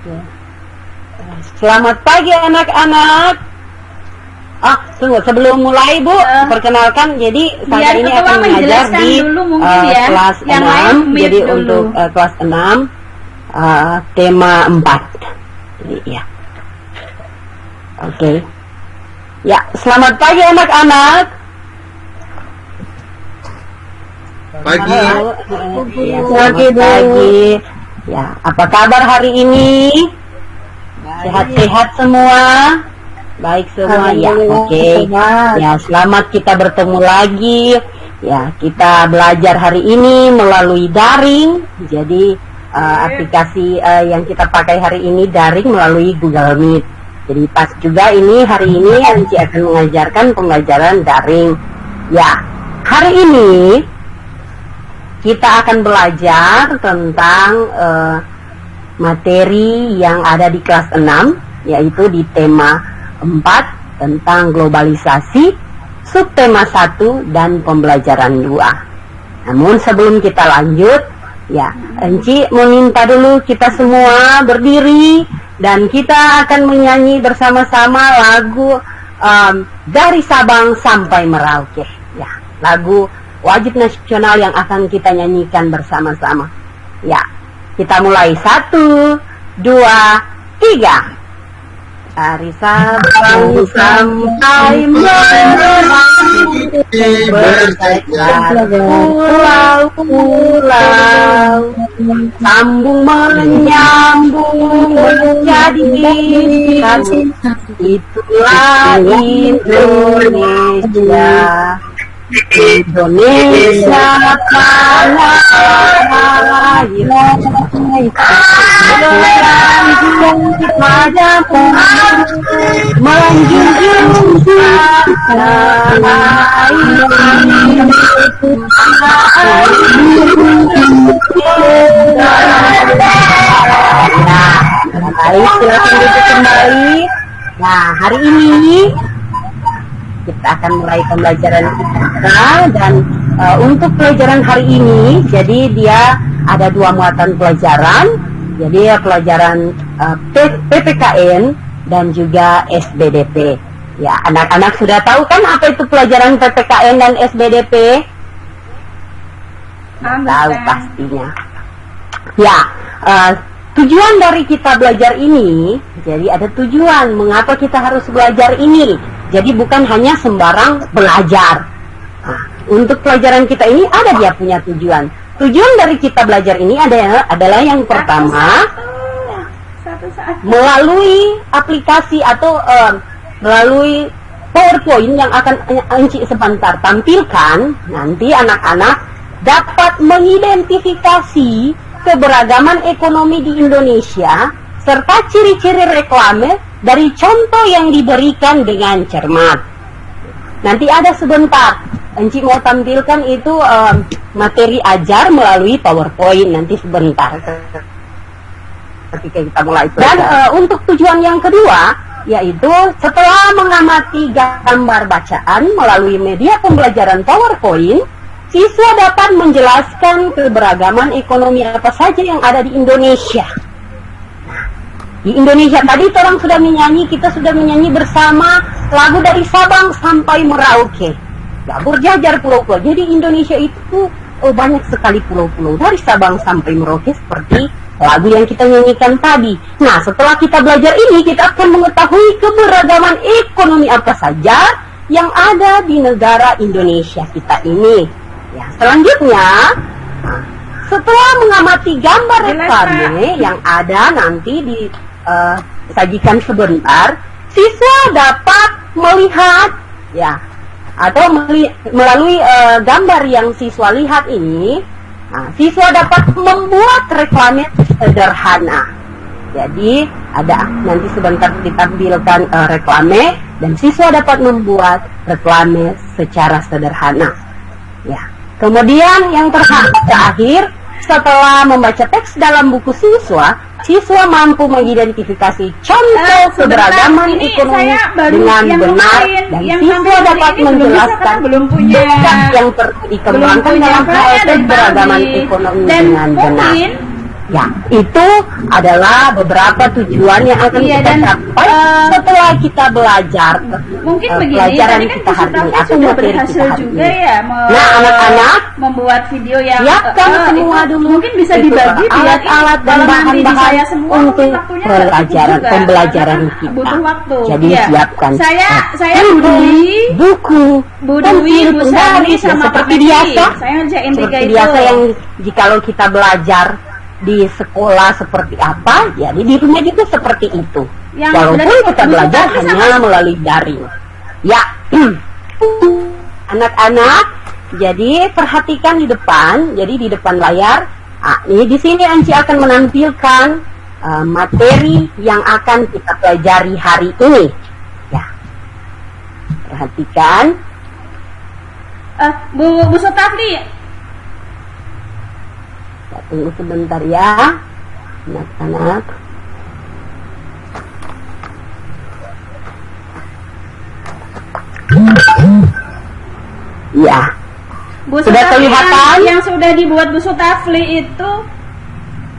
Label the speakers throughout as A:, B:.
A: Ya. Selamat pagi anak-anak. Tunggu sebelum mulai Bu, perkenalkan. Jadi saya ini akan mengajar di kelas 6. Jadi dulu. Untuk kelas 6 tema 4. Jadi ya. Oke. Ya, selamat pagi anak-anak.
B: Pagi.
A: Ya, selamat pagi. Ya, apa kabar hari ini? Sehat-sehat semua? Baik semua ya. Oke. Ya, selamat kita bertemu lagi. Ya, kita belajar hari ini melalui daring. Jadi aplikasi yang kita pakai hari ini daring melalui Google Meet. Jadi pas juga ini hari ini Anci akan mengajarkan pembelajaran daring. Ya, hari ini kita akan belajar tentang materi yang ada di kelas 6, yaitu di tema 4 tentang globalisasi, subtema 1 dan pembelajaran 2. Namun sebelum kita lanjut, ya, Enci meminta dulu kita semua berdiri dan kita akan menyanyi bersama-sama lagu dari Sabang sampai Merauke. Ya, lagu wajib nasional yang akan kita nyanyikan bersama-sama. Ya, kita mulai 1, 2, 3. Dari Sabang sampai Merauke, bersejarah pulau-pulau, sambung menyambung menjadi satu. Itulah Indonesia. Indonesia tanah air, menjunjung padamu, menjunjung tanah air. Baik, silakan duduk kembali. Nah, hari ini kita akan mulai pembelajaran kita dan untuk pelajaran hari ini, jadi dia ada 2 muatan pelajaran. Jadi pelajaran PPKN dan juga SBDP. Ya, anak-anak sudah tahu kan apa itu pelajaran PPKN dan SBDP? Tahu pastinya. Ya, tujuan dari kita belajar ini, jadi ada tujuan mengapa kita harus belajar ini. Jadi bukan hanya sembarang belajar. Nah, untuk pelajaran kita ini ada dia punya tujuan. Tujuan dari kita belajar ini adalah yang pertama, melalui aplikasi atau melalui PowerPoint yang akan Enci sebentar tampilkan, nanti anak-anak dapat mengidentifikasi keberagaman ekonomi di Indonesia serta ciri-ciri reklame dari contoh yang diberikan dengan cermat. Nanti ada sebentar Enci mau tampilkan itu materi ajar melalui PowerPoint nanti sebentar ketika kita mulai. Dan untuk tujuan yang kedua, yaitu setelah mengamati gambar bacaan melalui media pembelajaran PowerPoint, siswa dapat menjelaskan keberagaman ekonomi apa saja yang ada di Indonesia. Di Indonesia tadi orang sudah menyanyi, kita sudah menyanyi bersama lagu dari Sabang sampai Merauke. Ya, berjajar pulau-pulau. Jadi Indonesia itu banyak sekali pulau-pulau dari Sabang sampai Merauke seperti lagu yang kita nyanyikan tadi. Nah, setelah kita belajar ini, kita akan mengetahui keberagaman ekonomi apa saja yang ada di negara Indonesia kita ini. Ya, selanjutnya, setelah mengamati gambar reklame yang ada nanti disajikan sebentar, siswa dapat melihat ya atau melalui gambar yang siswa lihat ini, siswa dapat membuat reklame sederhana. Jadi ada nanti sebentar ditampilkan reklame dan siswa dapat membuat reklame secara sederhana. Ya. Kemudian yang terakhir, setelah membaca teks dalam buku siswa mampu mengidentifikasi contoh keberagaman ekonomi dengan benar dan siswa dapat menjelaskan yang perlu dikembangkan dalam hal keberagaman ekonomi dengan benar. Ya, itu adalah beberapa tujuan yang akan
C: Iya,
A: kita
C: dan,
A: capai setelah kita belajar
C: Mungkin begini,
A: pelajaran
C: tadi kan
A: kita
C: Bu
A: hari ini
C: Sutafli
A: atau
C: sudah
A: materi
C: berhasil
A: kita hari
C: juga
A: ini.
C: ya
A: Nah, anak-anak,
C: membuat video yang
A: siapkan semua
C: itu
A: dulu.
C: mungkin bisa
A: Itu
C: dibagi biar
A: alat-alat dan
C: kalau nanti di
A: bahan-bahan
C: saya semua
A: untuk
C: waktunya nggak cukup
A: pelajaran
C: juga,
A: pembelajaran
C: karena
A: kita.
C: butuh waktu.
A: Jadi
C: Iya.
A: siapkan
C: Saya Bu Dwi,
A: buku,
C: Bu Dwi,
A: pensil,
C: Bu Sari
A: penggaris, ya,
C: sama Pak
A: seperti
C: Medi.
A: biasa.
C: Saya ngerjain tiga
A: Seperti
C: itu.
A: biasa yang jikalau kita belajar di sekolah seperti apa, jadi di rumah juga seperti itu.
C: Yang
A: Walaupun
C: berarti
A: kita
C: Bu
A: belajar
C: Sutafli
A: hanya melalui daring. Ya, anak-anak, jadi perhatikan di depan, jadi di depan layar. Ini di sini Anci akan menampilkan materi yang akan kita pelajari hari ini. Ya, perhatikan.
C: Bu Sutafli,
A: Tunggu sebentar ya, anak-anak. Ya,
C: Bu
A: Sudah
C: Sutafli,
A: kelihatan?
C: yang sudah dibuat Bu Sutafli itu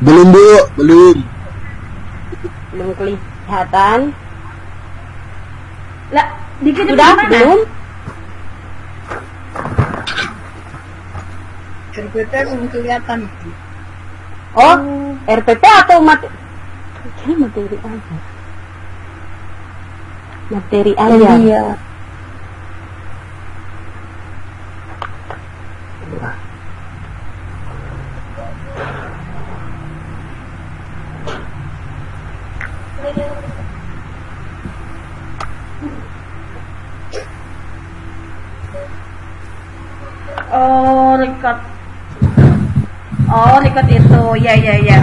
B: Belum Bu, belum.
A: belum kelihatan.
C: lah dikit
A: Sudah belum?
D: RPT belum kelihatan.
A: Oh, RPP atau materi? Ini materi aja. Materi aja.
D: Iya.
C: record. Oh, record itu. Ya, ya, ya.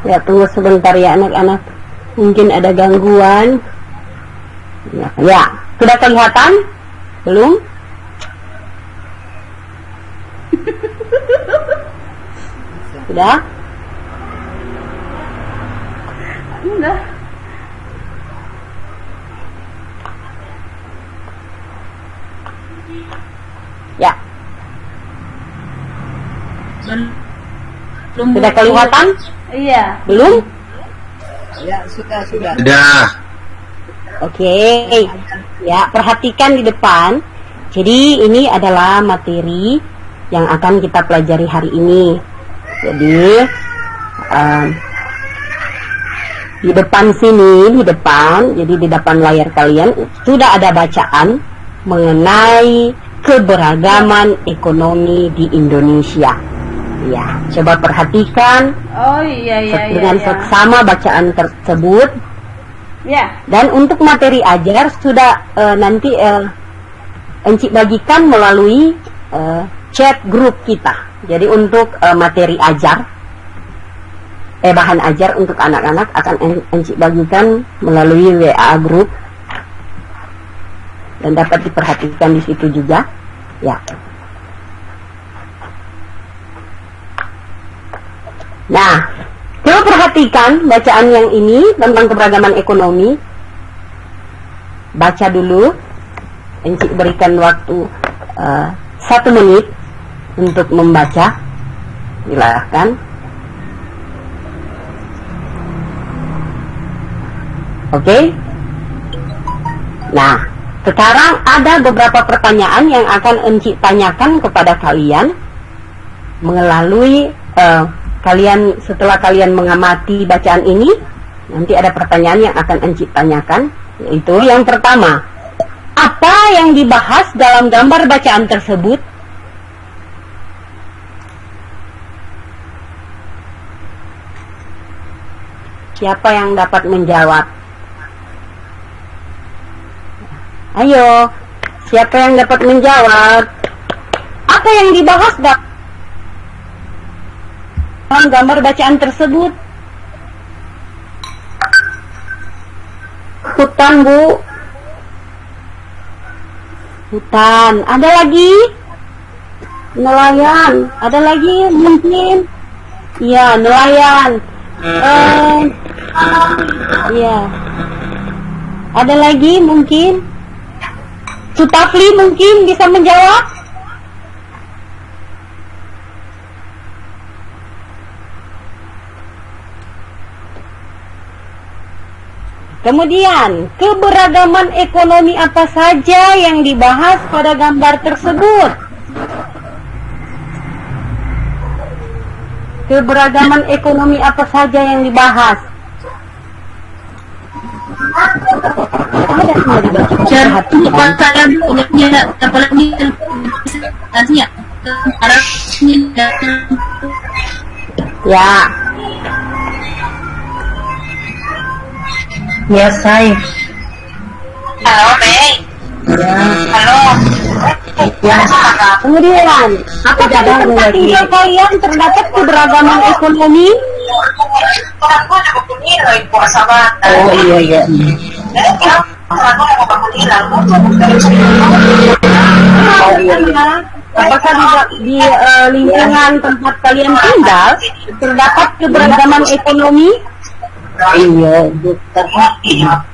A: Ya, tunggu sebentar ya anak-anak. Mungkin ada gangguan. Ya, sudah kelihatan? Belum? Sudah?
C: Enggak.
A: Ya,
C: Belum
A: sudah kelihatan?
C: Iya.
A: Belum?
D: Ya, sudah.
B: Udah.
A: Oke. Ya, perhatikan di depan. Jadi ini adalah materi yang akan kita pelajari hari ini. Jadi di depan sini, jadi di depan layar kalian sudah ada bacaan mengenai keberagaman ekonomi di Indonesia. Ya, coba perhatikan
C: Oh, iya, iya, iya.
A: dengan
C: iya.
A: seksama bacaan tersebut.
C: Ya.
A: Dan untuk materi ajar sudah nanti Encik bagikan melalui chat grup kita. Jadi untuk materi ajar, bahan ajar untuk anak-anak akan Encik bagikan melalui WA grup dan dapat diperhatikan di situ juga. Ya. Nah, coba perhatikan bacaan yang ini tentang keberagaman ekonomi. Baca dulu. Encik berikan waktu 1 menit untuk membaca. Silakan. Oke. Nah, sekarang ada beberapa pertanyaan yang akan Encik tanyakan kepada kalian melalui kalian setelah kalian mengamati bacaan ini. Nanti ada pertanyaan yang akan Encik tanyakan, yaitu yang pertama, apa yang dibahas dalam gambar bacaan tersebut? Siapa yang dapat menjawab? Ayo, siapa yang dapat menjawab? Apa yang dibahas dalam gambar bacaan tersebut? Hutan, Bu. Hutan. Ada lagi? Nelayan. Ada lagi mungkin? Iya, nelayan. Iya. Ada lagi mungkin? Sutafli mungkin bisa menjawab? Kemudian, keberagaman ekonomi apa saja yang dibahas pada gambar tersebut? Keberagaman ekonomi apa saja yang dibahas? Ada semua dibaca. Ya.
E: Ya, saya.
F: Halo, Bey.
E: Ya.
F: Halo.
A: Ya. Kemudian, apakah di tempat tinggal kalian terdapat keberagaman ekonomi?
F: Orang tua juga punya puasa bata.
E: Oh, iya, iya.
F: Orang tua mau bangun hilang.
A: Apakah di lingkungan tempat kalian tinggal terdapat keberagaman ekonomi?
E: Iya, bukan.
F: Iya.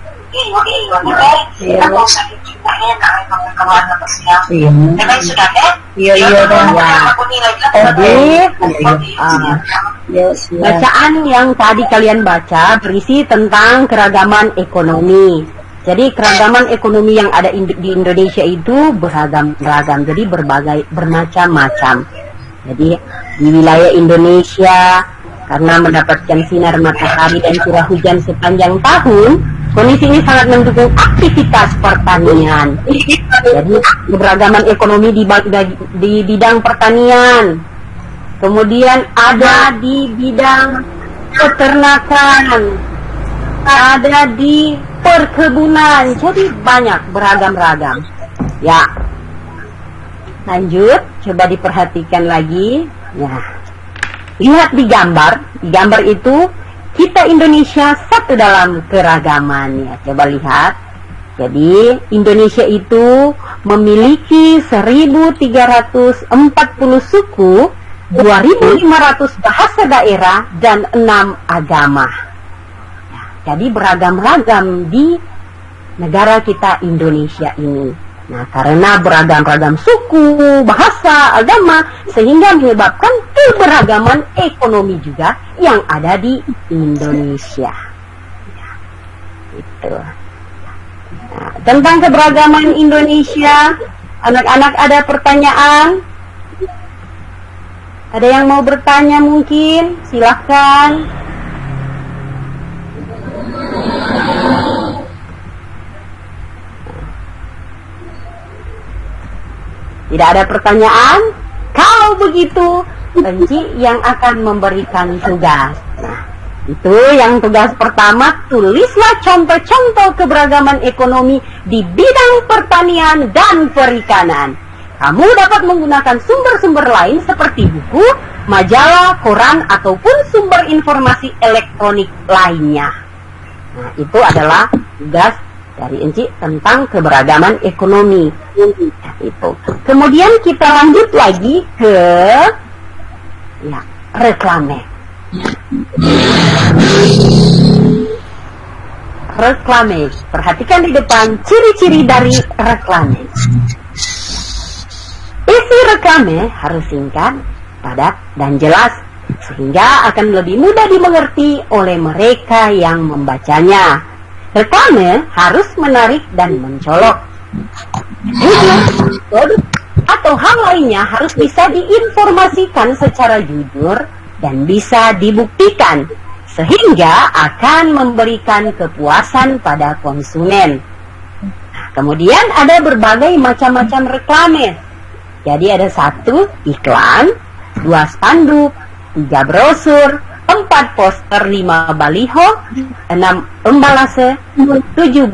F: Kita mau sakit juga enak emang kawan apa siap.
E: Iya.
F: Memang sudah deh.
E: Iya, iya, dong.
A: Jadi,
E: Ya, siap.
A: bacaan yang tadi kalian baca berisi tentang keragaman ekonomi. Jadi keragaman ekonomi yang ada di Indonesia itu beragam-ragam, jadi bermacam-macam. Jadi di wilayah Indonesia karena mendapatkan sinar matahari dan curah hujan sepanjang tahun, kondisi ini sangat mendukung aktivitas pertanian. Jadi keberagaman ekonomi di bidang pertanian, kemudian ada di bidang peternakan, ada di perkebunan, jadi banyak beragam-ragam. Ya, lanjut, coba diperhatikan lagi. Ya, lihat di gambar. Di gambar itu kita Indonesia satu dalam keragaman. Ya, coba lihat. Jadi Indonesia itu memiliki 1.340 suku, 2.500 bahasa daerah dan 6 agama. Jadi beragam-ragam di negara kita Indonesia ini. Nah, karena beragam-ragam suku, bahasa, agama, sehingga menyebabkan keberagaman ekonomi juga yang ada di Indonesia. Ya, itu. Nah, tentang keberagaman Indonesia, anak-anak ada pertanyaan? Ada yang mau bertanya mungkin? Silahkan. Tidak ada pertanyaan? Kalau begitu, Enci yang akan memberikan tugas. Nah, itu yang tugas pertama, tulislah contoh-contoh keberagaman ekonomi di bidang pertanian dan perikanan. Kamu dapat menggunakan sumber-sumber lain seperti buku, majalah, koran, ataupun sumber informasi elektronik lainnya. Nah, itu adalah tugas dari Enci tentang keberagaman ekonomi. Nah, itu. Kemudian kita lanjut lagi ke reklame. Reklame. Perhatikan di depan ciri-ciri dari reklame. Isi reklame harus singkat, padat, dan jelas sehingga akan lebih mudah dimengerti oleh mereka yang membacanya. Reklame harus menarik dan mencolok. Produk atau hal lainnya harus bisa diinformasikan secara jujur dan bisa dibuktikan sehingga akan memberikan kepuasan pada konsumen. Nah, kemudian ada berbagai macam-macam reklame. Jadi ada 1 iklan, 2 spanduk, 3 brosur, 4 poster, 5 baliho, 6 embalase, 7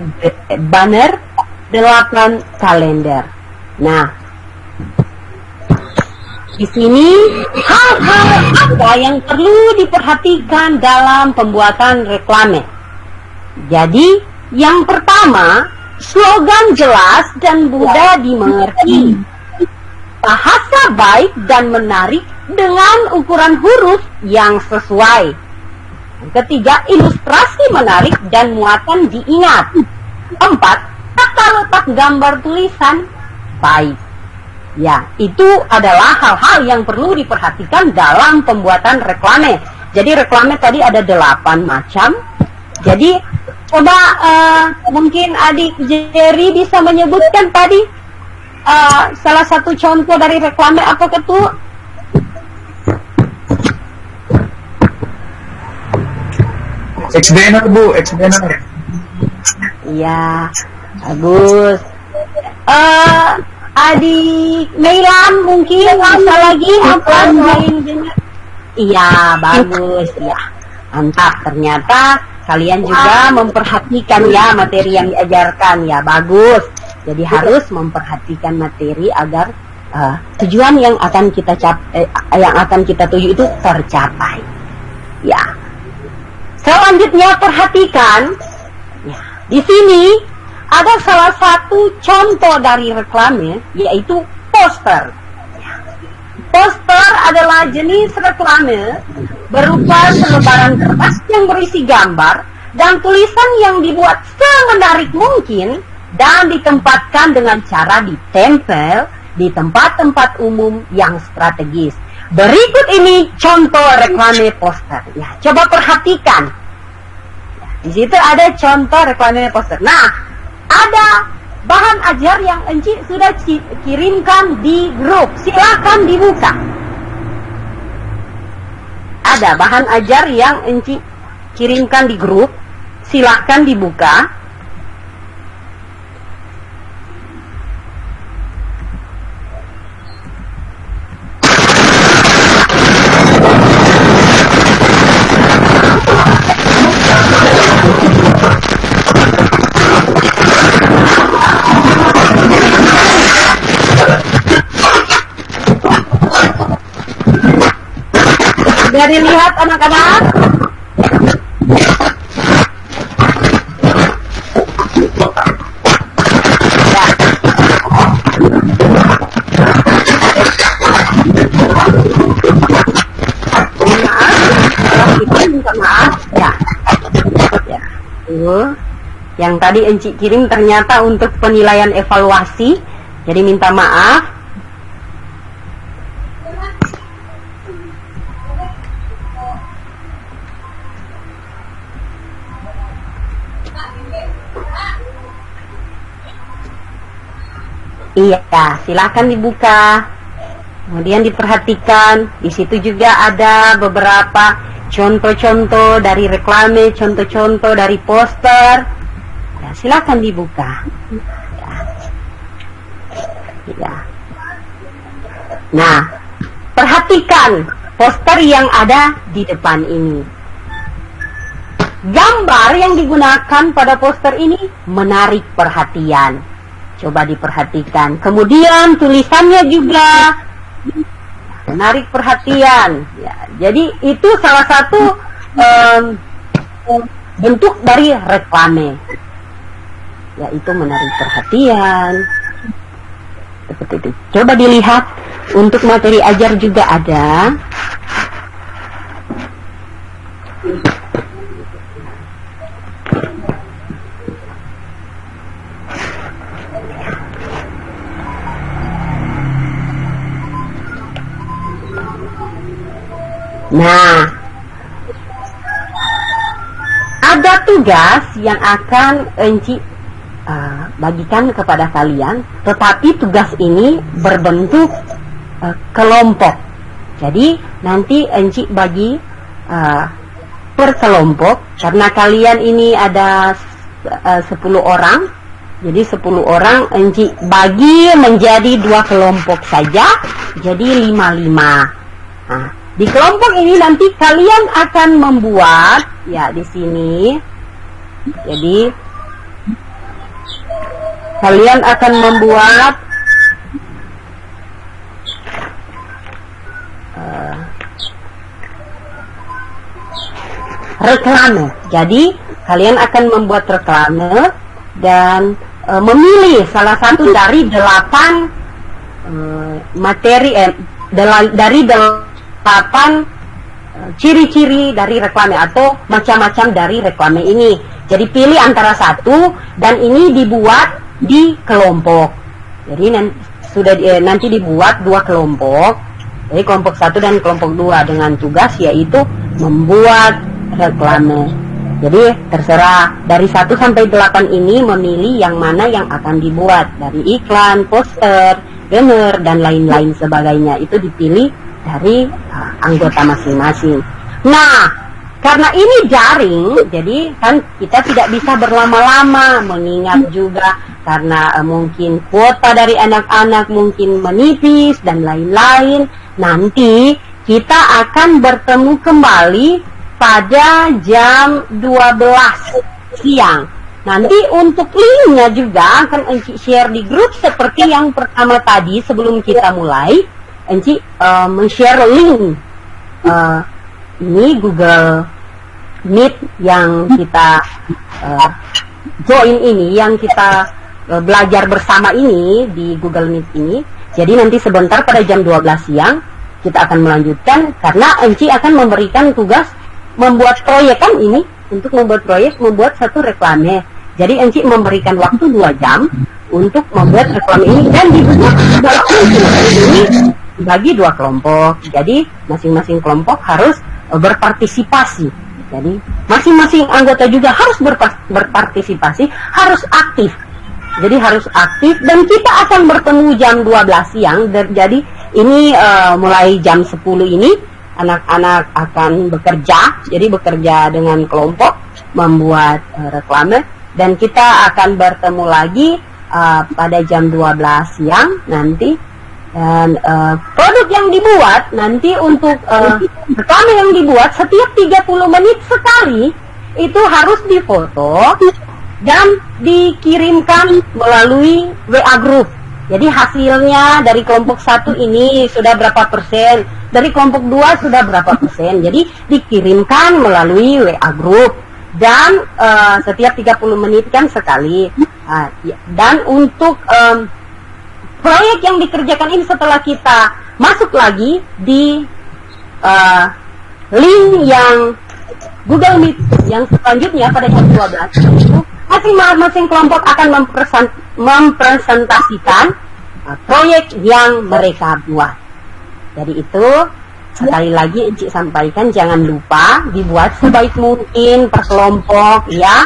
A: banner, 8 kalender. Nah, di sini hal-hal apa yang perlu diperhatikan dalam pembuatan reklame? Jadi, yang pertama, slogan jelas dan mudah dimengerti. bahasa baik dan menarik dengan ukuran huruf yang sesuai. Yang ketiga, ilustrasi menarik dan muatan diingat. 4, tata letak gambar tulisan baik. Ya, itu adalah hal-hal yang perlu diperhatikan dalam pembuatan reklame. Jadi reklame tadi ada 8 macam. Jadi coba mungkin adik Jerry bisa menyebutkan tadi salah satu contoh dari reklame apa ketua?
E: Ex-banner Bu, ex-banner.
A: Iya, bagus. Adik Meilan mungkin bisa lagi apa selain jenis? Iya, bagus ya. Mantap, ternyata kalian juga memperhatikan ya materi yang diajarkan ya, bagus. Jadi harus memperhatikan materi agar tujuan yang akan kita tuju itu tercapai. Ya. Selanjutnya perhatikan, ya, di sini ada salah satu contoh dari reklame, yaitu poster. Poster adalah jenis reklame berupa selebaran kertas yang berisi gambar dan tulisan yang dibuat semenarik mungkin dan ditempatkan dengan cara ditempel di tempat-tempat umum yang strategis. Berikut ini contoh reklame poster. Ya, coba perhatikan. Ya, di situ ada contoh reklame poster. Nah, ada bahan ajar yang Enci sudah kirimkan di grup. Silakan dibuka. Ada bahan ajar yang Enci kirimkan di grup. Silakan dibuka. Sudah dilihat anak-anak? Maaf. Ya. Yang tadi Enci kirim ternyata untuk penilaian evaluasi. Jadi minta maaf. Iya, silakan dibuka. Kemudian diperhatikan. Di situ juga ada beberapa contoh-contoh dari reklame, contoh-contoh dari poster. Ya, silakan dibuka. Ya. Nah, perhatikan poster yang ada di depan ini. Gambar yang digunakan pada poster ini menarik perhatian. Coba diperhatikan. Kemudian tulisannya juga menarik perhatian. Ya, jadi itu salah satu bentuk dari reklame. Yaitu menarik perhatian. Seperti itu. Coba dilihat. Untuk materi ajar juga ada. Nah, ada tugas yang akan Enci bagikan kepada kalian, tetapi tugas ini berbentuk kelompok. Jadi nanti Enci bagi per kelompok, karena kalian ini ada 10 orang. Jadi 10 orang Enci bagi menjadi 2 kelompok saja, jadi 5-5. Nah, di kelompok ini nanti kalian akan membuat, ya di sini. Jadi kalian akan membuat reklame. Jadi kalian akan membuat reklame dan memilih salah satu dari 8 materi dari 8 ciri-ciri dari reklame atau macam-macam dari reklame ini. Jadi pilih antara satu dan ini dibuat di kelompok. Jadi nanti dibuat 2 kelompok. Jadi kelompok 1 dan kelompok 2 dengan tugas yaitu membuat reklame. Jadi terserah dari 1 sampai 8 ini memilih yang mana yang akan dibuat, dari iklan, poster, banner dan lain-lain sebagainya. Itu dipilih dari anggota masing-masing. Nah, karena ini jaring, jadi kan kita tidak bisa berlama-lama, mengingat juga karena mungkin kuota dari anak-anak mungkin menipis dan lain-lain. Nanti kita akan bertemu kembali pada jam 12 siang. Nanti untuk linknya juga akan Enci share di grup seperti yang pertama tadi sebelum kita mulai. Enci men-share link ini Google Meet yang kita join ini, yang kita belajar bersama ini di Google Meet ini. Jadi nanti sebentar pada jam 12 siang kita akan melanjutkan karena Enci akan memberikan tugas membuat proyek kan ini, untuk membuat proyek, membuat satu reklame. Jadi Enci memberikan waktu 2 jam untuk membuat reklame ini dan dibuat ini bagi 2 kelompok. Jadi masing-masing kelompok harus berpartisipasi. Jadi masing-masing anggota juga harus berpartisipasi, harus aktif. Jadi harus aktif dan kita akan bertemu jam 12 siang. Jadi ini mulai jam 10 ini anak-anak akan bekerja. Jadi bekerja dengan kelompok membuat reklame dan kita akan bertemu lagi pada jam 12 siang nanti. Dan produk yang dibuat nanti untuk reklame yang dibuat setiap 30 menit sekali itu harus difoto dan dikirimkan melalui WA group. Jadi hasilnya dari kelompok 1 ini sudah berapa persen, dari kelompok 2 sudah berapa persen. Jadi dikirimkan melalui WA group dan setiap 30 menit kan sekali. Dan untuk proyek yang dikerjakan ini setelah kita masuk lagi di link yang Google Meet yang selanjutnya pada jam 12 itu masing-masing kelompok akan mempresentasikan proyek yang mereka buat. Jadi itu sekali lagi Enci sampaikan, jangan lupa dibuat sebaik mungkin per kelompok ya.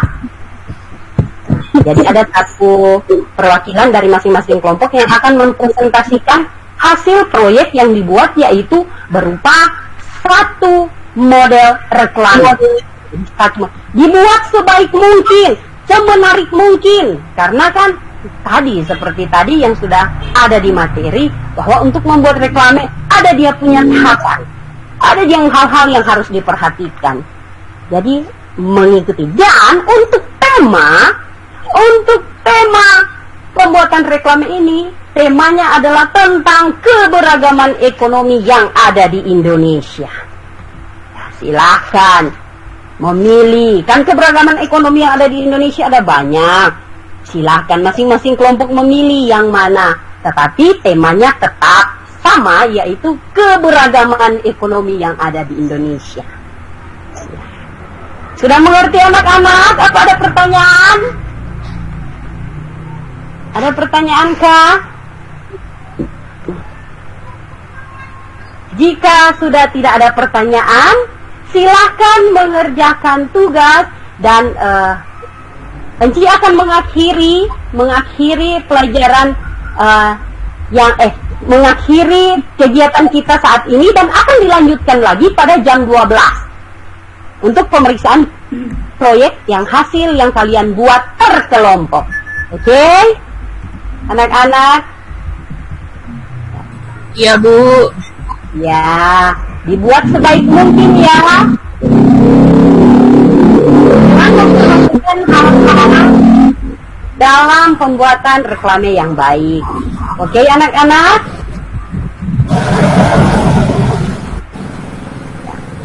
A: Jadi ada satu perwakilan dari masing-masing kelompok yang akan mempresentasikan hasil proyek yang dibuat, yaitu berupa satu model reklame. Dibuat sebaik mungkin, semenarik mungkin, karena kan tadi seperti tadi yang sudah ada di materi bahwa untuk membuat reklame ada dia punya tahapan, ada yang hal-hal yang harus diperhatikan. Jadi mengikuti dan untuk tema pembuatan reklame ini, temanya adalah tentang keberagaman ekonomi yang ada di Indonesia. Ya, silahkan memilih, kan keberagaman ekonomi yang ada di Indonesia ada banyak. Silahkan masing-masing kelompok memilih yang mana, tetapi temanya tetap sama, yaitu keberagaman ekonomi yang ada di Indonesia. Sudah mengerti anak-anak? Apa ada pertanyaan? Ada pertanyaan kah? Jika sudah tidak ada pertanyaan, silahkan mengerjakan tugas dan Enci akan mengakhiri pelajaran mengakhiri kegiatan kita saat ini dan akan dilanjutkan lagi pada jam 12 untuk pemeriksaan proyek yang hasil yang kalian buat per kelompok. Oke? Anak-anak?
E: Iya, Bu.
A: Ya, dibuat sebaik mungkin ya. Jangan memperhatikan hal-hal dalam pembuatan reklame yang baik. Oke, anak-anak?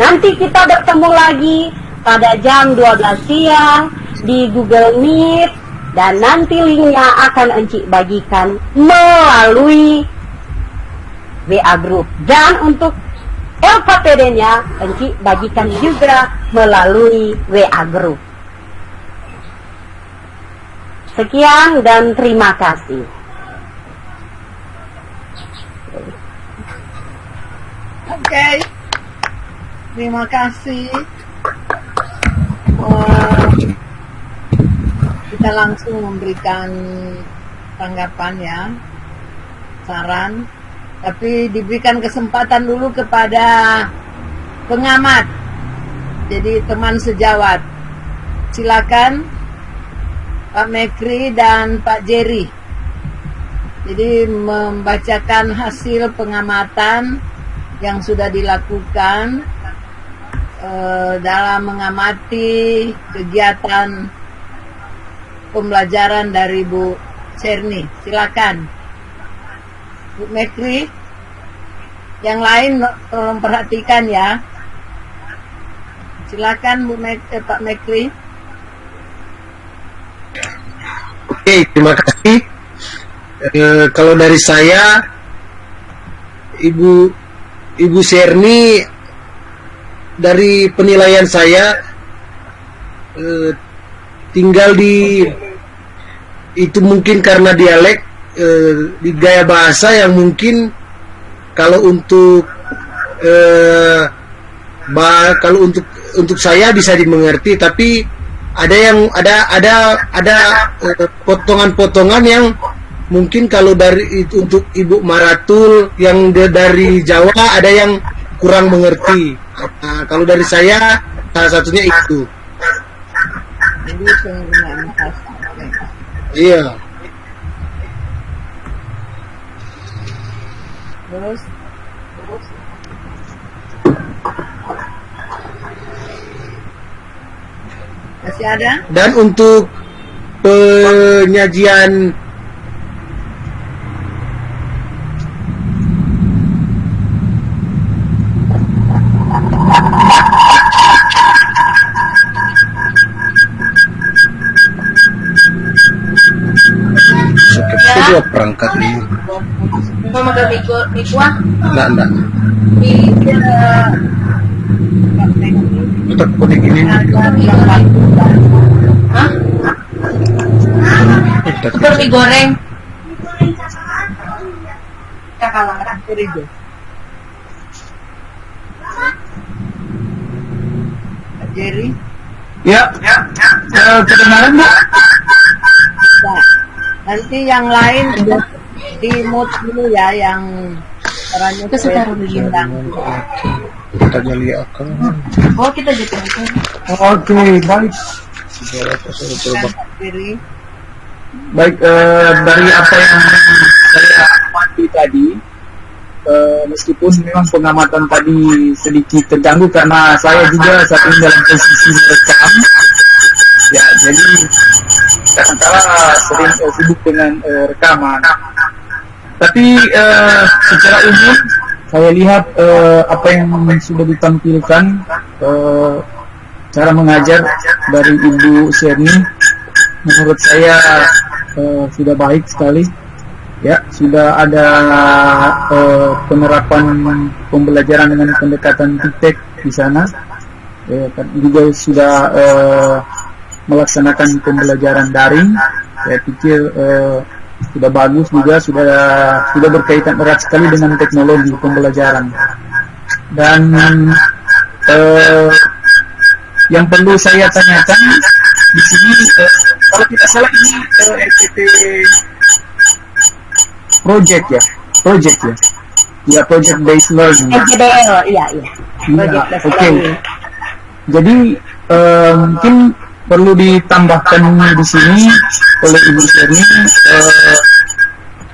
A: Nanti kita bertemu lagi pada jam 12 siang di Google Meet. Dan nanti linknya akan Enci bagikan melalui WA Group. Dan untuk LKPD-nya Enci bagikan juga melalui WA Group. Sekian dan terima kasih.
D: Oke. Terima kasih. Kita langsung memberikan tanggapan ya, saran. Tapi diberikan kesempatan dulu kepada pengamat. Jadi teman sejawat. Silakan Pak Mekri dan Pak Jerry. Jadi membacakan hasil pengamatan yang sudah dilakukan dalam mengamati kegiatan pembelajaran dari Bu Serni. Silakan Bu Mekri. Yang lain tolong perhatikan ya. Silakan Pak Mekri.
B: Oke, terima kasih. Kalau dari saya, Ibu Serni, dari penilaian saya, tinggal itu mungkin karena dialek, di gaya bahasa yang mungkin kalau untuk untuk saya bisa dimengerti, tapi ada potongan-potongan yang mungkin kalau untuk Ibu Maratul yang dari Jawa ada yang kurang mengerti. Nah, kalau dari saya salah satunya itu.
D: Jadi penggunaan bahasa.
B: Iya.
D: Terus masih ada?
B: Dan untuk penyajian kedua perangkat ini.
F: Mau makan mikuah?
B: Enggak. Tetap kuning ini.
F: Hah? Seperti goreng. Kakak
D: Terigu. Pak Jerry.
E: Ya. Kedengaran nggak?
D: Nah, nanti yang lain di mute dulu ya, yang caranya supaya bintang.
B: Kita jadi akal.
F: Oh, kita jadi
E: Oke, baik.
D: Pak Jerry.
E: Baik, dari apa yang saya amati tadi, meskipun memang pengamatan tadi sedikit terganggu karena saya juga saat ini dalam posisi merekam, ya jadi kadang-kadang sering sibuk dengan rekaman. Tapi secara umum saya lihat apa yang sudah ditampilkan, cara mengajar dari Ibu Serni, menurut saya sudah baik sekali. Ya, sudah ada penerapan pembelajaran dengan pendekatan TIKTEK di sana. Juga sudah melaksanakan pembelajaran daring. Saya pikir sudah bagus juga, sudah berkaitan erat sekali dengan teknologi pembelajaran. Dan yang perlu saya tanyakan di sini, kalau tidak salah ini RPT project ya, project based learning.
A: PJBL, iya.
E: Oke. Jadi mungkin perlu ditambahkan di sini oleh Ibu Serni,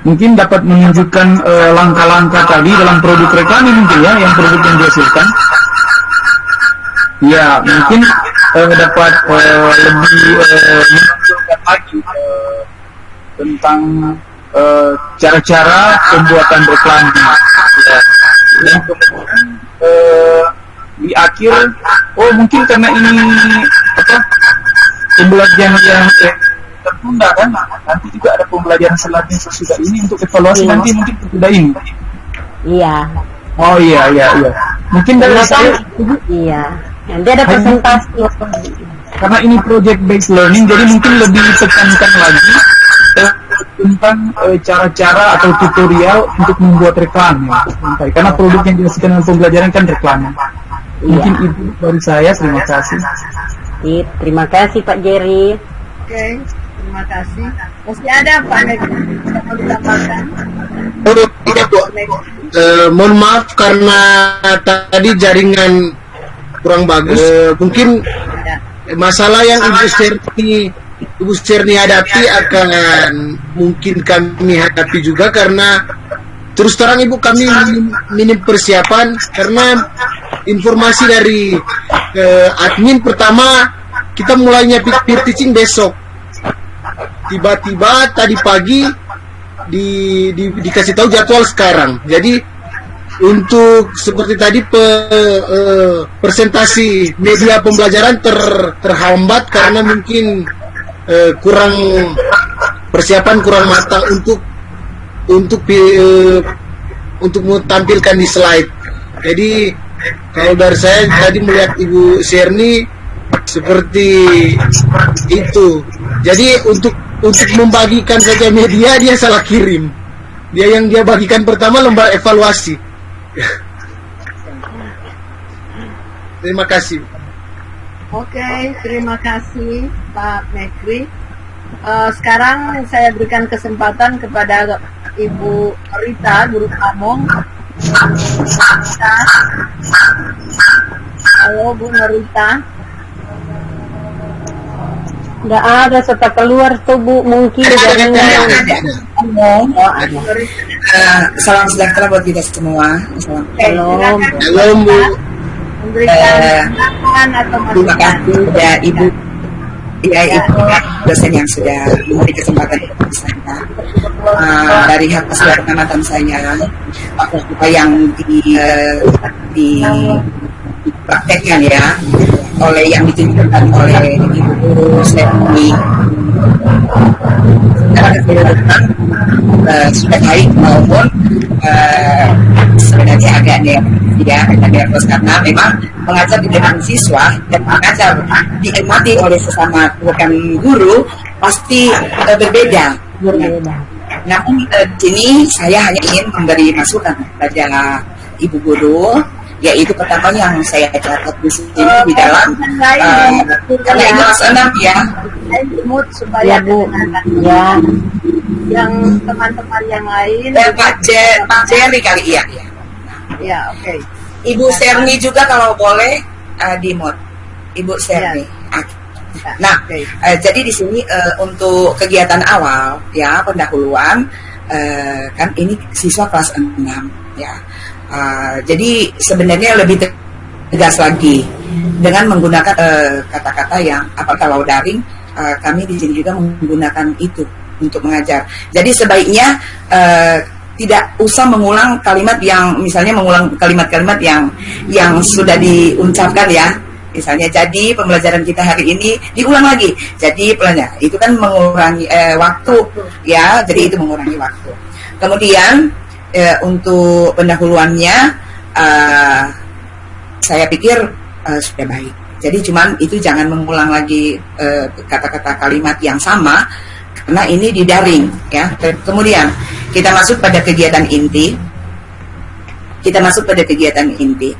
E: mungkin dapat menunjukkan langkah-langkah tadi dalam produk rekami mungkin ya, yang produk yang dihasilkan. Ya, mungkin dapat lebih menunjukkan lagi tentang cara-cara pembuatan reklam. Ya. Dan kemudian di akhir, mungkin karena ini pembelajaran yang tertunda kan, nanti juga ada pembelajaran selanjutnya sesudah ini untuk evaluasi nanti mungkin tertunda ini.
A: Iya.
E: Oh iya. Mungkin dari
A: Karena
E: saya
A: iya. Nanti ada presentasi.
E: karena ini project based learning, jadi mungkin lebih tekankan lagi tentang cara-cara atau tutorial untuk membuat reklam ya. Karena produk yang dihasilkan dalam pembelajaran kan reklam. Mungkin itu dari saya. Terima kasih.
A: Sip, terima kasih Pak Jerry.
D: Oke, terima kasih. Masih ada Pak Nek yang mau ditambahkan?
B: Oh, iya Bu. Mohon maaf karena tadi jaringan kurang bagus. Mungkin
D: Ya.
B: masalah yang Ibu Serni hadapi akan mungkin kami hadapi juga, karena terus terang Ibu kami minim persiapan karena informasi dari admin. Pertama kita mulainya peer teaching besok, tiba-tiba tadi pagi dikasih tahu jadwal sekarang. Jadi untuk seperti tadi presentasi media pembelajaran terhambat karena mungkin kurang persiapan, kurang matang untuk tampilkan di slide. Jadi kalau dari saya tadi melihat Ibu Serni seperti itu. Jadi untuk membagikan saja media dia salah kirim. Yang dia bagikan pertama lembar evaluasi. Terima kasih.
D: Oke, terima kasih Pak Mekri. Sekarang saya berikan kesempatan kepada Ibu Rita, Guru Pamong. Halo Bu Norita.
A: Nggak ada, serta keluar tuh Bu, mungkin jaringan. Oh, ada.
G: Salam sejahtera buat kita semua.
A: Halo.
B: Halo Bu.
D: Memberikan tanggapan atau
G: Terima
D: masukan.
G: kasih kepada Ibu Ibu dosen yang sudah memberi kesempatan kepada saya. Dari hasil pengamatan saya, apa yang dipraktekkan ya oleh yang ditunjukkan oleh Ibu Guru Serni, sudah baik maupun sebenarnya agak nervous karena memang mengajar di depan siswa dan mengajar diamati oleh sesama rekan guru pasti berbeda. Namun di sini saya hanya ingin memberi masukan kepada Ibu Guru, yaitu pertama yang saya catat di sini di dalam karena itu kelas 6 ya.
D: Mood supaya
A: Bu.
D: kedengaran.
A: Ya.
D: Yang teman-teman yang lain.
G: Pak Jerry kali ya.
D: Ya, oke.
G: Ibu Serni juga kalau boleh di mute. Ibu Serni. Nah, jadi di sini untuk kegiatan awal ya pendahuluan kan ini siswa kelas 6 ya. Jadi sebenarnya lebih tegas lagi dengan menggunakan kata-kata yang kalau daring kami di sini juga menggunakan itu untuk mengajar. Jadi sebaiknya tidak usah mengulang kalimat yang misalnya mengulang kalimat-kalimat yang sudah diucapkan ya. Misalnya jadi pembelajaran kita hari ini diulang lagi. Jadi pelajaran itu kan mengurangi waktu ya. Jadi itu mengurangi waktu. Kemudian untuk pendahuluannya saya pikir sudah baik. Jadi cuman itu jangan mengulang lagi kata-kata kalimat yang sama karena ini di daring ya. Kemudian kita masuk pada kegiatan inti.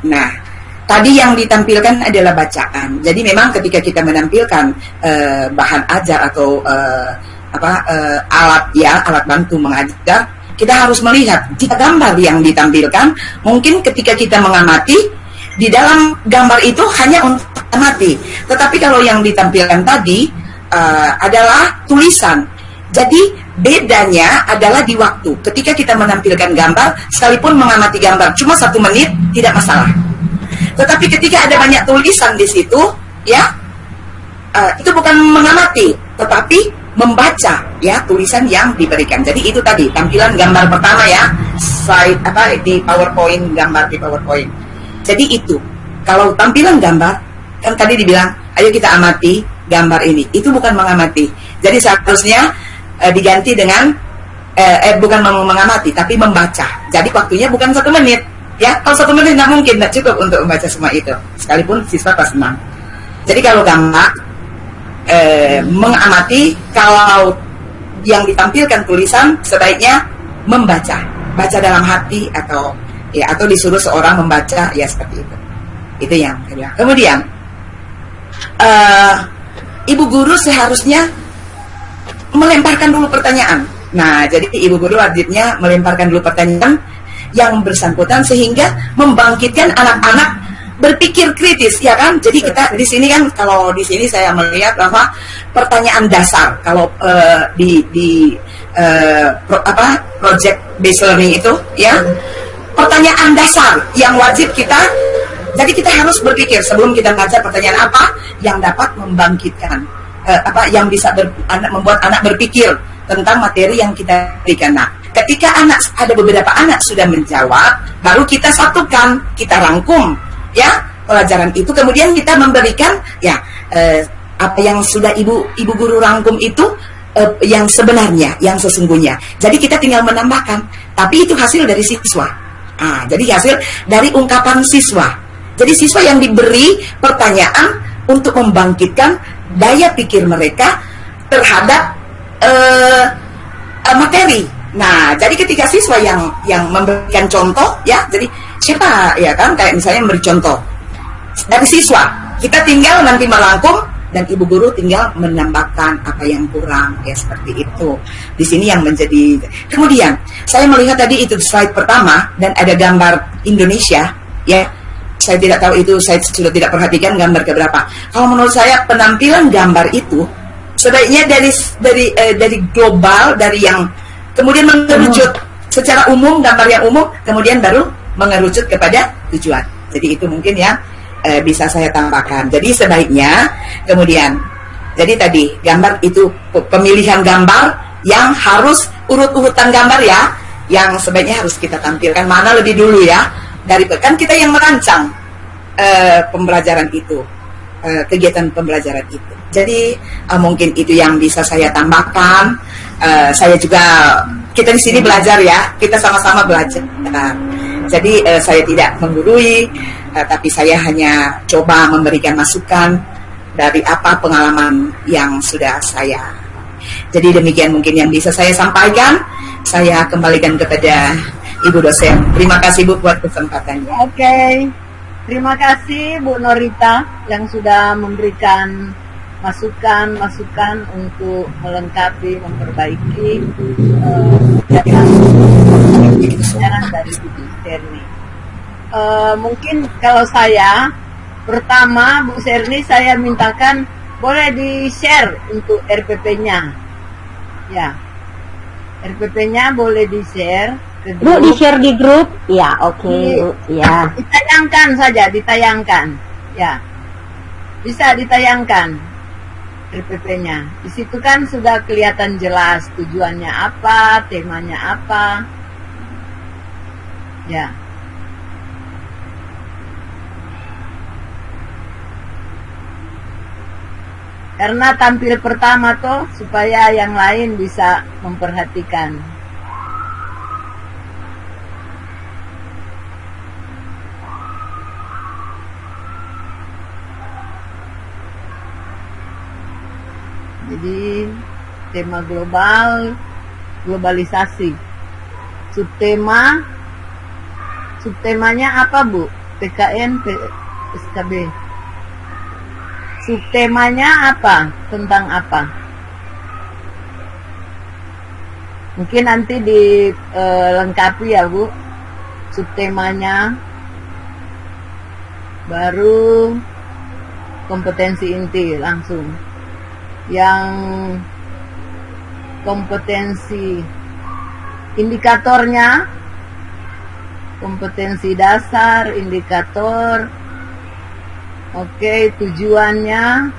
G: Nah, tadi yang ditampilkan adalah bacaan. Jadi memang ketika kita menampilkan bahan ajar atau alat bantu mengajar, kita harus melihat jika gambar yang ditampilkan, mungkin ketika kita mengamati di dalam gambar itu hanya untuk amati. Tetapi kalau yang ditampilkan tadi adalah tulisan. Jadi bedanya adalah di waktu. Ketika kita menampilkan gambar, sekalipun mengamati gambar cuma 1 menit tidak masalah. Tetapi ketika ada banyak tulisan di situ, ya itu bukan mengamati, tetapi membaca ya tulisan yang diberikan. Jadi itu tadi tampilan gambar pertama ya, slide di PowerPoint, gambar di PowerPoint. Jadi itu kalau tampilan gambar kan tadi dibilang, ayo kita amati gambar ini. Itu bukan mengamati. Jadi seharusnya diganti dengan bukan mengamati, tapi membaca. Jadi waktunya bukan 1 menit. Ya, kalau 1 menit nggak mungkin, nggak cukup untuk membaca semua itu. Sekalipun siswa kelas 6. Jadi kalau gambar mengamati, kalau yang ditampilkan tulisan sebaiknya membaca, baca dalam hati atau disuruh seorang membaca, ya seperti itu. Itu yang kedua. Kemudian ibu guru seharusnya melemparkan dulu pertanyaan. Nah, jadi ibu guru wajibnya melemparkan dulu pertanyaan yang bersangkutan sehingga membangkitkan anak-anak berpikir kritis, ya kan? Jadi kita di sini kan, kalau di sini saya melihat bahwa pertanyaan dasar kalau project based learning itu, ya, pertanyaan dasar yang wajib kita. Jadi kita harus berpikir sebelum kita baca pertanyaan apa yang dapat membangkitkan, yang bisa membuat anak berpikir tentang materi yang kita berikan. Nah, ketika ada beberapa anak sudah menjawab, baru kita satukan, kita rangkum, ya, pelajaran itu. Kemudian kita memberikan, ya, apa yang sudah ibu guru rangkum itu, yang sebenarnya, yang sesungguhnya. Jadi kita tinggal menambahkan, tapi itu hasil dari siswa. Jadi hasil dari ungkapan siswa. Jadi siswa yang diberi pertanyaan untuk membangkitkan daya pikir mereka terhadap materi. Nah, jadi ketika siswa yang memberikan contoh, ya, jadi siapa, ya kan, kayak misalnya memberi contoh dari siswa, kita tinggal nanti merangkum dan ibu guru tinggal menambahkan apa yang kurang, ya seperti itu. Di sini yang menjadi. Kemudian saya melihat tadi itu slide pertama dan ada gambar Indonesia, ya. Saya tidak tahu itu, saya sudah tidak perhatikan gambar keberapa. Kalau menurut saya penampilan gambar itu sebaiknya dari global, dari yang kemudian mengerucut secara umum, gambar yang umum, kemudian baru mengerucut kepada tujuan. Jadi itu mungkin yang bisa saya tambahkan. Jadi sebaiknya kemudian, jadi tadi gambar itu pemilihan gambar yang harus urut-urutan gambar, ya, yang sebaiknya harus kita tampilkan mana lebih dulu, ya. Kan kita yang merancang pembelajaran itu, kegiatan pembelajaran itu. Jadi mungkin itu yang bisa saya tambahkan. Saya juga, kita di sini belajar, ya, kita sama-sama belajar. Jadi saya tidak menggurui, tapi saya hanya coba memberikan masukan dari apa pengalaman yang sudah saya. Jadi demikian mungkin yang bisa saya sampaikan. Saya kembalikan kepada Ibu dosen. Terima kasih Bu buat kesempatannya.
D: Oke. Terima kasih Bu Norita yang sudah memberikan masukan untuk melengkapi, memperbaiki pelajaran dari Bu Serni. Mungkin kalau saya, pertama Bu Serni saya mintakan boleh di-share untuk RPP-nya. Ya. RPP-nya boleh di-share.
A: Bu, di-share di grup? Ya, oke, Bu. Ya.
D: Ditayangkan saja, ditayangkan. Ya. Bisa ditayangkan RPP-nya. Di situ kan sudah kelihatan jelas tujuannya apa, temanya apa. Ya. Karena tampil pertama tuh supaya yang lain bisa memperhatikan. Jadi tema global, globalisasi. Subtemanya apa Bu? PKN, SKB. Subtemanya apa? Tentang apa? Mungkin nanti dilengkapi ya Bu. Subtemanya. Baru kompetensi inti langsung. Yang kompetensi indikatornya, kompetensi dasar, indikator. Oke, tujuannya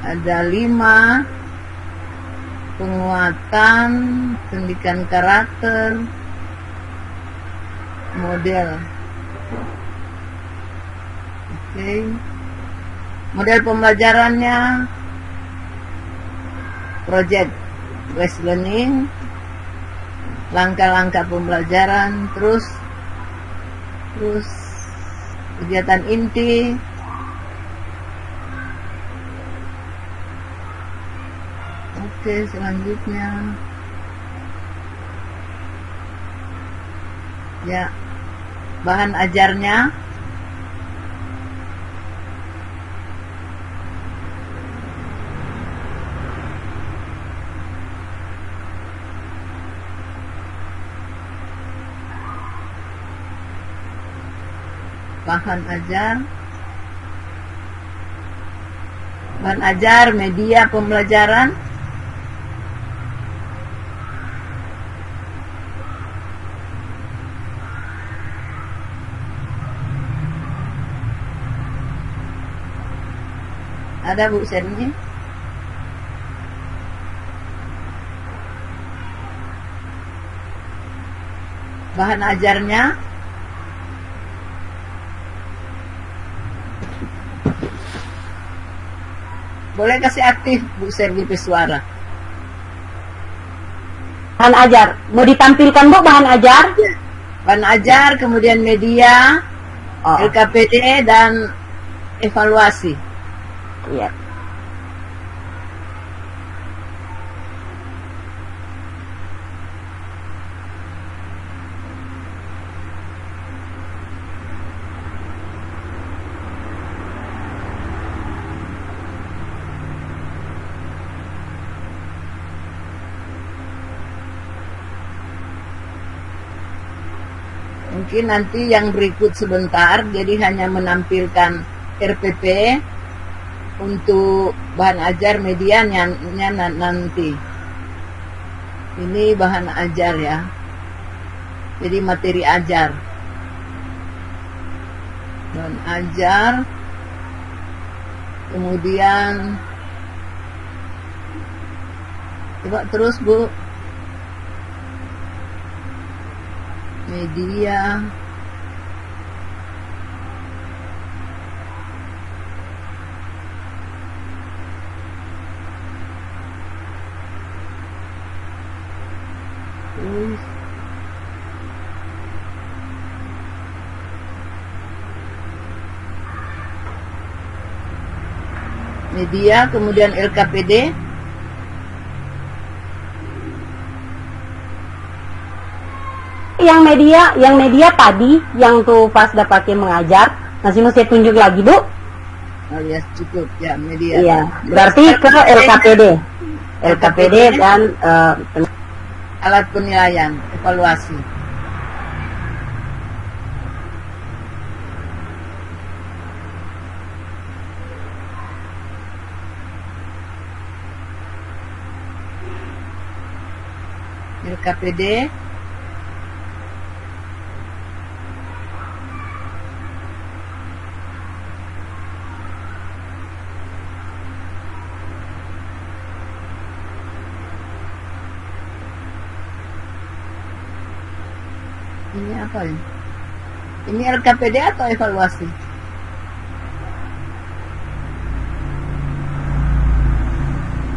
D: ada 5, penguatan pendidikan karakter, model. Oke. Model pembelajarannya project West learning, langkah-langkah pembelajaran, terus kegiatan inti, oke, selanjutnya ya bahan ajarnya. Bahan ajar, media pembelajaran, ada Bu Serni? Bahan ajarnya, boleh kasih aktif Bu Serni Pesuara.
A: Bahan ajar. Mau ditampilkan Bu bahan ajar?
D: Bahan ajar, kemudian media,
A: Oh,
D: LKPD, dan evaluasi.
A: iya.
D: Mungkin nanti yang berikut sebentar, jadi hanya menampilkan RPP untuk bahan ajar medianya nanti. Ini bahan ajar ya. Jadi materi ajar. Bahan ajar. Kemudian coba terus Bu. Media. Terus media, kemudian LKPD.
A: Yang media tadi, yang tuh pas udah pakai mengajar, masih mesti tunjuk lagi Bu?
D: Oh ya, cukup ya, media.
A: Iya, berarti ke LKPD. LKPD dan
D: Alat penilaian, evaluasi. LKPD. Ini apa ya? Ini LKPD atau evaluasi?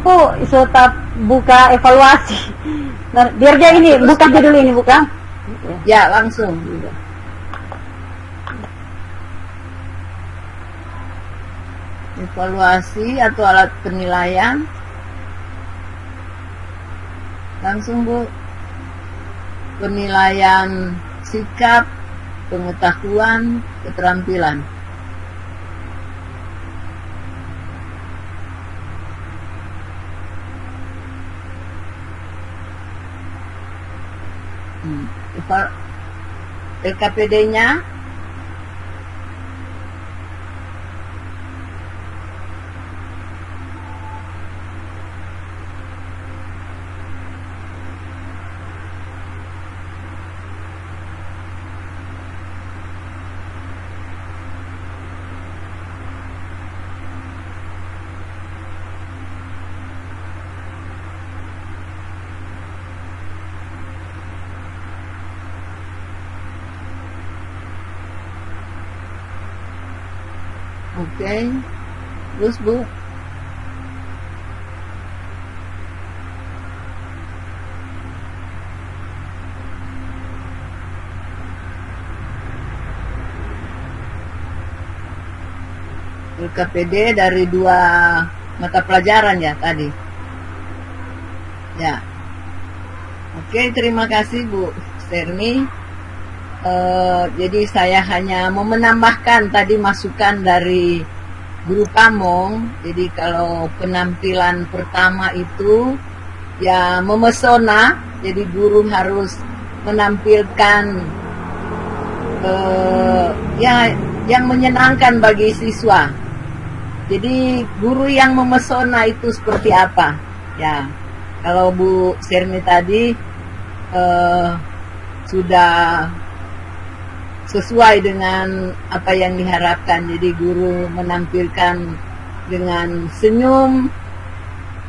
A: Oh, tetap buka evaluasi. Nah, biar dia ini buka aja dulu ini buka.
D: Ya, langsung. Evaluasi atau alat penilaian. Langsung Bu. Penilaian sikap, pengetahuan, keterampilan. LKPD-nya oke. Terus Bu, LKPD dari 2 mata pelajaran ya tadi. Ya. Oke, terima kasih Bu Serni. Jadi saya hanya mau menambahkan tadi masukan dari Guru Pamong. Jadi kalau penampilan pertama itu ya memesona, jadi guru harus menampilkan ya yang menyenangkan bagi siswa. Jadi guru yang memesona itu seperti apa? Ya, kalau Bu Serni tadi sudah sesuai dengan apa yang diharapkan. Jadi guru menampilkan dengan senyum,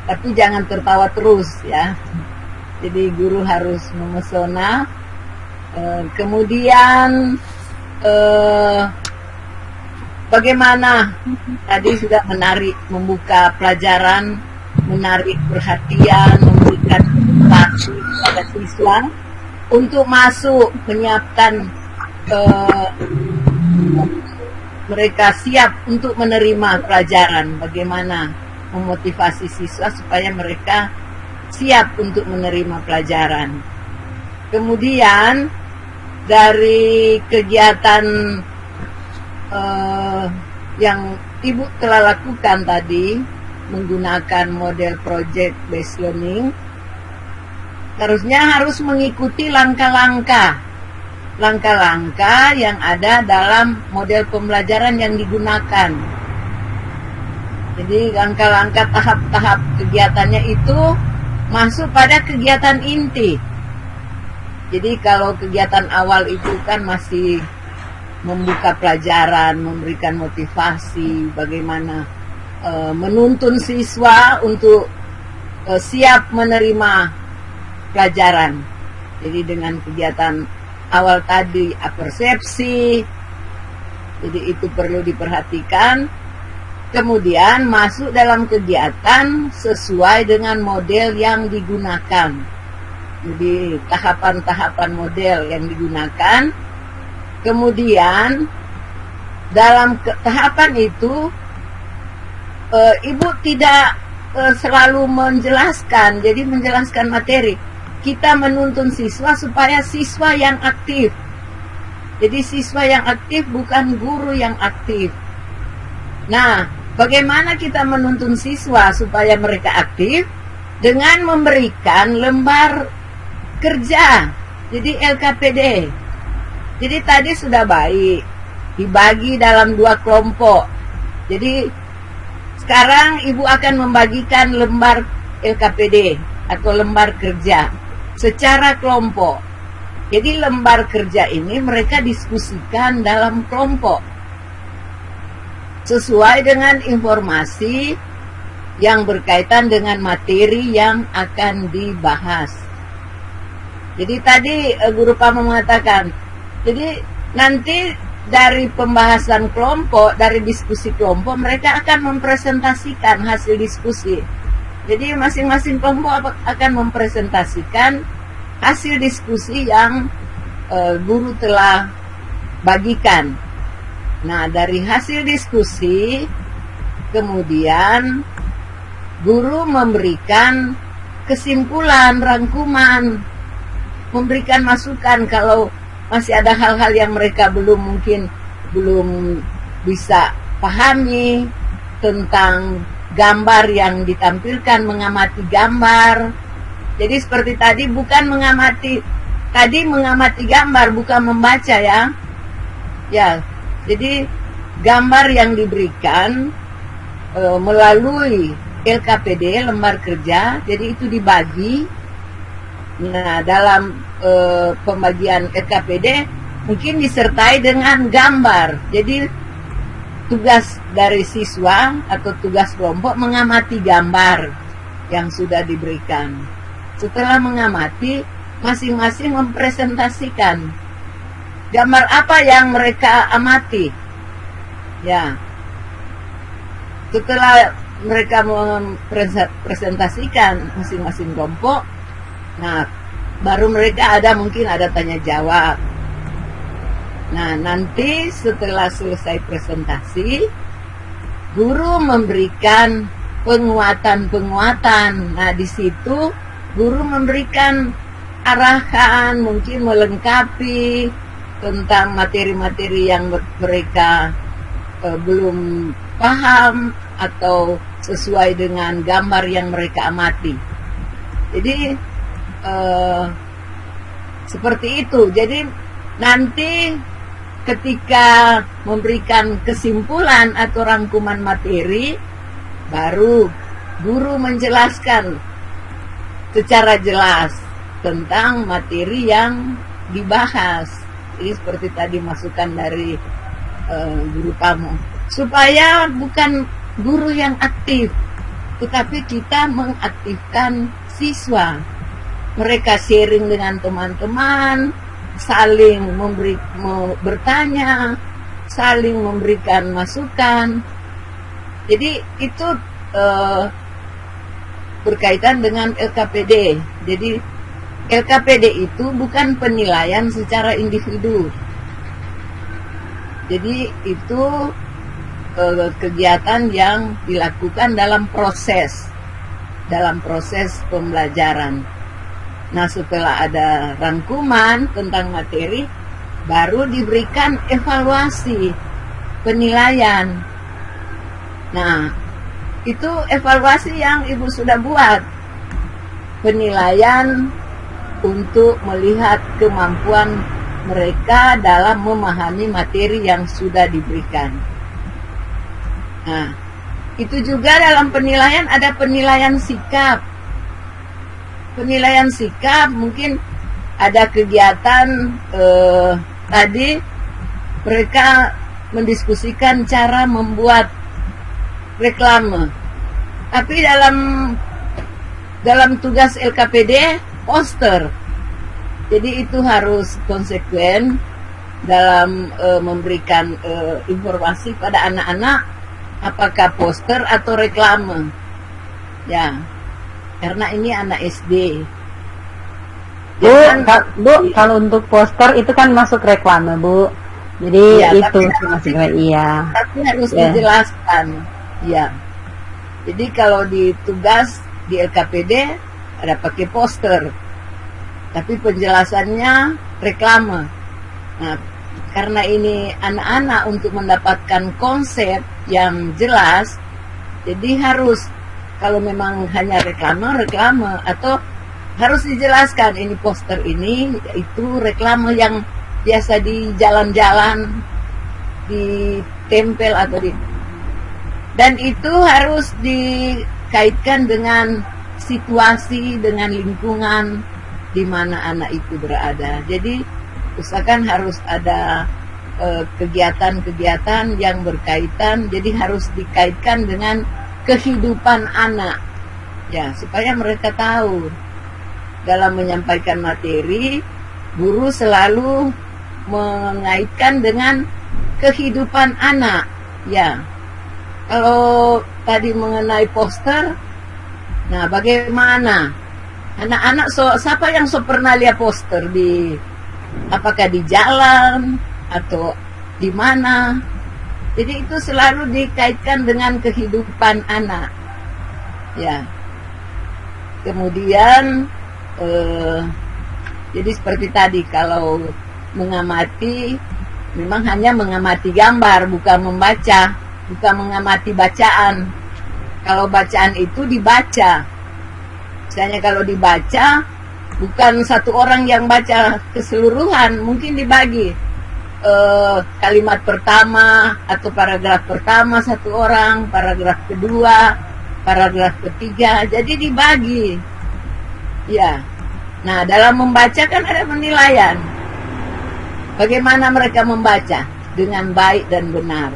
D: tapi jangan tertawa terus ya. Jadi guru harus memesona. Kemudian bagaimana tadi sudah menarik, membuka pelajaran, menarik perhatian, memberikan motivasi pada siswa untuk masuk, menyiapkan mereka siap untuk menerima pelajaran. Bagaimana memotivasi siswa supaya mereka siap untuk menerima pelajaran. Kemudian dari kegiatan yang Ibu telah lakukan tadi, menggunakan model project based learning, harusnya harus mengikuti langkah-langkah yang ada dalam model pembelajaran yang digunakan. Jadi langkah-langkah tahap-tahap kegiatannya itu masuk pada kegiatan inti. Jadi kalau kegiatan awal itu kan masih membuka pelajaran, memberikan motivasi, bagaimana menuntun siswa untuk siap menerima pelajaran. Jadi dengan kegiatan awal tadi persepsi, jadi itu perlu diperhatikan. Kemudian masuk dalam kegiatan sesuai dengan model yang digunakan. Jadi tahapan-tahapan model yang digunakan. Kemudian dalam tahapan itu Ibu tidak selalu menjelaskan, jadi menjelaskan materi. Kita menuntun siswa supaya siswa yang aktif. Jadi siswa yang aktif bukan guru yang aktif. Nah, bagaimana kita menuntun siswa supaya mereka aktif? Dengan memberikan lembar kerja, jadi LKPD. Jadi tadi sudah baik, dibagi dalam 2 kelompok. Jadi sekarang Ibu akan membagikan lembar LKPD atau lembar kerja secara kelompok. Jadi lembar kerja ini mereka diskusikan dalam kelompok sesuai dengan informasi yang berkaitan dengan materi yang akan dibahas. Jadi tadi Guru Pamong mengatakan, jadi nanti dari pembahasan kelompok, dari diskusi kelompok, mereka akan mempresentasikan hasil diskusi. Jadi masing-masing kelompok akan mempresentasikan hasil diskusi yang guru telah bagikan. Nah, dari hasil diskusi, kemudian guru memberikan kesimpulan, rangkuman, memberikan masukan kalau masih ada hal-hal yang mereka belum bisa pahami tentang gambar yang ditampilkan, mengamati gambar. Jadi seperti tadi bukan mengamati gambar, bukan membaca ya. Ya, jadi gambar yang diberikan melalui LKPD, lembar kerja, jadi itu dibagi. Nah, dalam pembagian LKPD mungkin disertai dengan gambar. Jadi tugas dari siswa atau tugas kelompok mengamati gambar yang sudah diberikan. Setelah mengamati, masing-masing mempresentasikan gambar apa yang mereka amati. Ya. Setelah mereka mempresentasikan masing-masing kelompok, nah, baru mereka mungkin ada tanya jawab. Nah, nanti setelah selesai presentasi, guru memberikan penguatan-penguatan. Nah, di situ guru memberikan arahan, mungkin melengkapi tentang materi-materi yang mereka belum paham atau sesuai dengan gambar yang mereka amati. Jadi seperti itu. Jadi nanti ketika memberikan kesimpulan atau rangkuman materi, baru guru menjelaskan secara jelas tentang materi yang dibahas. Jadi seperti tadi masukan dari guru kamu, supaya bukan guru yang aktif, tetapi kita mengaktifkan siswa. Mereka sharing dengan teman-teman, saling bertanya, saling memberikan masukan. Jadi itu berkaitan dengan LKPD. Jadi LKPD itu bukan penilaian secara individu. Jadi itu kegiatan yang dilakukan dalam proses pembelajaran. Nah, setelah ada rangkuman tentang materi, baru diberikan evaluasi penilaian. Nah, itu evaluasi yang Ibu sudah buat. Penilaian untuk melihat kemampuan mereka dalam memahami materi yang sudah diberikan. Nah, itu juga dalam penilaian ada penilaian sikap. Penilaian sikap mungkin ada kegiatan tadi mereka mendiskusikan cara membuat reklame. Tapi dalam tugas LKPD poster. Jadi itu harus konsekuen dalam memberikan informasi pada anak-anak apakah poster atau reklame. Ya. Karena ini anak SD.
A: Bu, kalau untuk poster itu kan masuk reklame, Bu. Jadi
D: ya,
A: itu masuk iya.
D: Tapi harus dijelaskan. Ya. Jadi kalau di tugas di LKPD ada pakai poster. Tapi penjelasannya reklame. Nah, karena ini anak-anak untuk mendapatkan konsep yang jelas, jadi harus kalau memang hanya reklame atau harus dijelaskan ini poster ini itu reklame yang biasa di jalan-jalan ditempel atau dan itu harus dikaitkan dengan situasi, dengan lingkungan di mana anak itu berada. Jadi usahakan harus ada kegiatan-kegiatan yang berkaitan, jadi harus dikaitkan dengan kehidupan anak, ya, supaya mereka tahu dalam menyampaikan materi, guru selalu mengaitkan dengan kehidupan anak, ya. Kalau tadi mengenai poster, nah bagaimana anak-anak siapa yang pernah lihat poster apakah di jalan atau di mana? Jadi itu selalu dikaitkan dengan kehidupan anak, ya. Kemudian, jadi seperti tadi kalau mengamati, memang hanya mengamati gambar, bukan membaca, bukan mengamati bacaan. Kalau bacaan itu dibaca. Misalnya kalau dibaca, bukan satu orang yang baca keseluruhan, mungkin dibagi. Kalimat pertama atau paragraf pertama satu orang, paragraf kedua, paragraf ketiga, jadi dibagi. Ya. Nah, dalam membaca kan ada penilaian. Bagaimana mereka membaca dengan baik dan benar.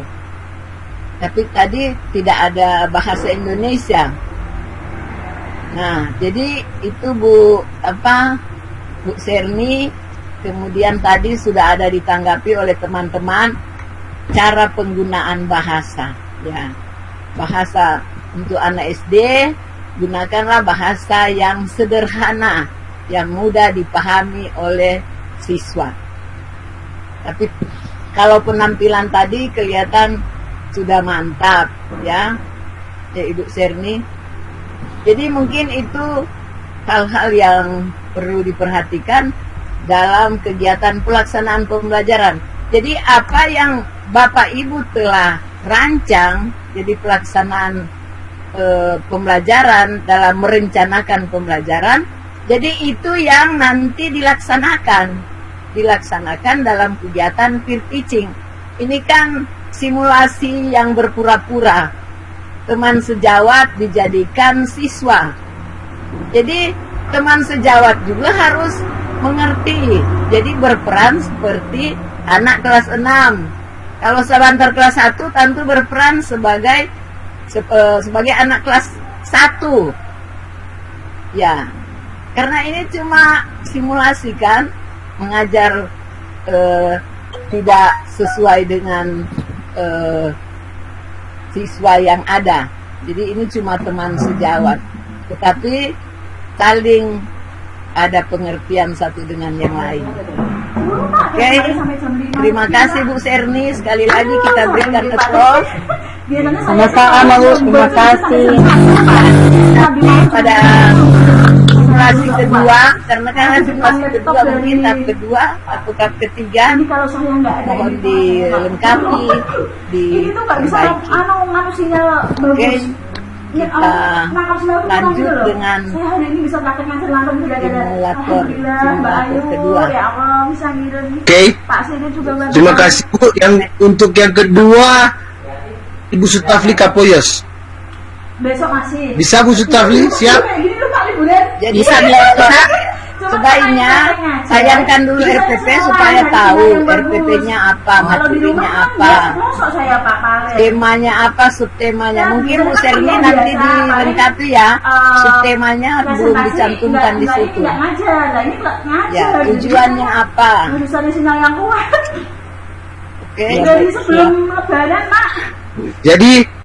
D: Tapi tadi tidak ada bahasa Indonesia. Nah, jadi itu Bu Serni. Kemudian tadi sudah ada ditanggapi oleh teman-teman cara penggunaan bahasa, ya. Bahasa untuk anak SD, gunakanlah bahasa yang sederhana, yang mudah dipahami oleh siswa. Tapi kalau penampilan tadi kelihatan sudah mantap ya Ibu Serni. Jadi mungkin itu hal-hal yang perlu diperhatikan dalam kegiatan pelaksanaan pembelajaran. Jadi apa yang Bapak Ibu telah rancang, jadi pelaksanaan pembelajaran dalam merencanakan pembelajaran, jadi itu yang nanti dilaksanakan dalam kegiatan peer teaching. Ini kan simulasi yang berpura-pura. Teman sejawat dijadikan siswa. Jadi teman sejawat juga harus mengerti. Jadi berperan seperti anak kelas 6. Kalau sebentar kelas 1 tentu berperan sebagai anak kelas 1. Ya. Karena ini cuma simulasi kan, mengajar tidak sesuai dengan siswa yang ada. Jadi ini cuma teman sejawat, tetapi saling ada pengertian satu dengan yang lain. Oke, terima kasih Bu Serni. Sekali lagi kita berikan applause.
A: Sama-sama Bu, terima kasih.
D: Pada simulasi kedua, karena kan simulasi kedua mungkin tahap kedua atau tahap ketiga, mohon dilengkapi, diperbaiki. Oke, kita lanjut dengan simulator kedua.
B: Oke, terima kasih Bu. Yang untuk yang kedua, Ibu Sutafli Kapoyos.
C: Besok masih.
B: Bisa Bu Sutafli? Siap?
D: Jadi sebaiknya sayangkan dulu RPP supaya tahu RPP-nya apa, materinya apa, temanya apa, subtemanya. Mungkin Bu Serni nanti dilengkapi ya, subtemanya belum dicantumkan di situ. Ya, tujuannya apa? Oke.
C: Dari sebelum lebaran, Pak.
B: Jadi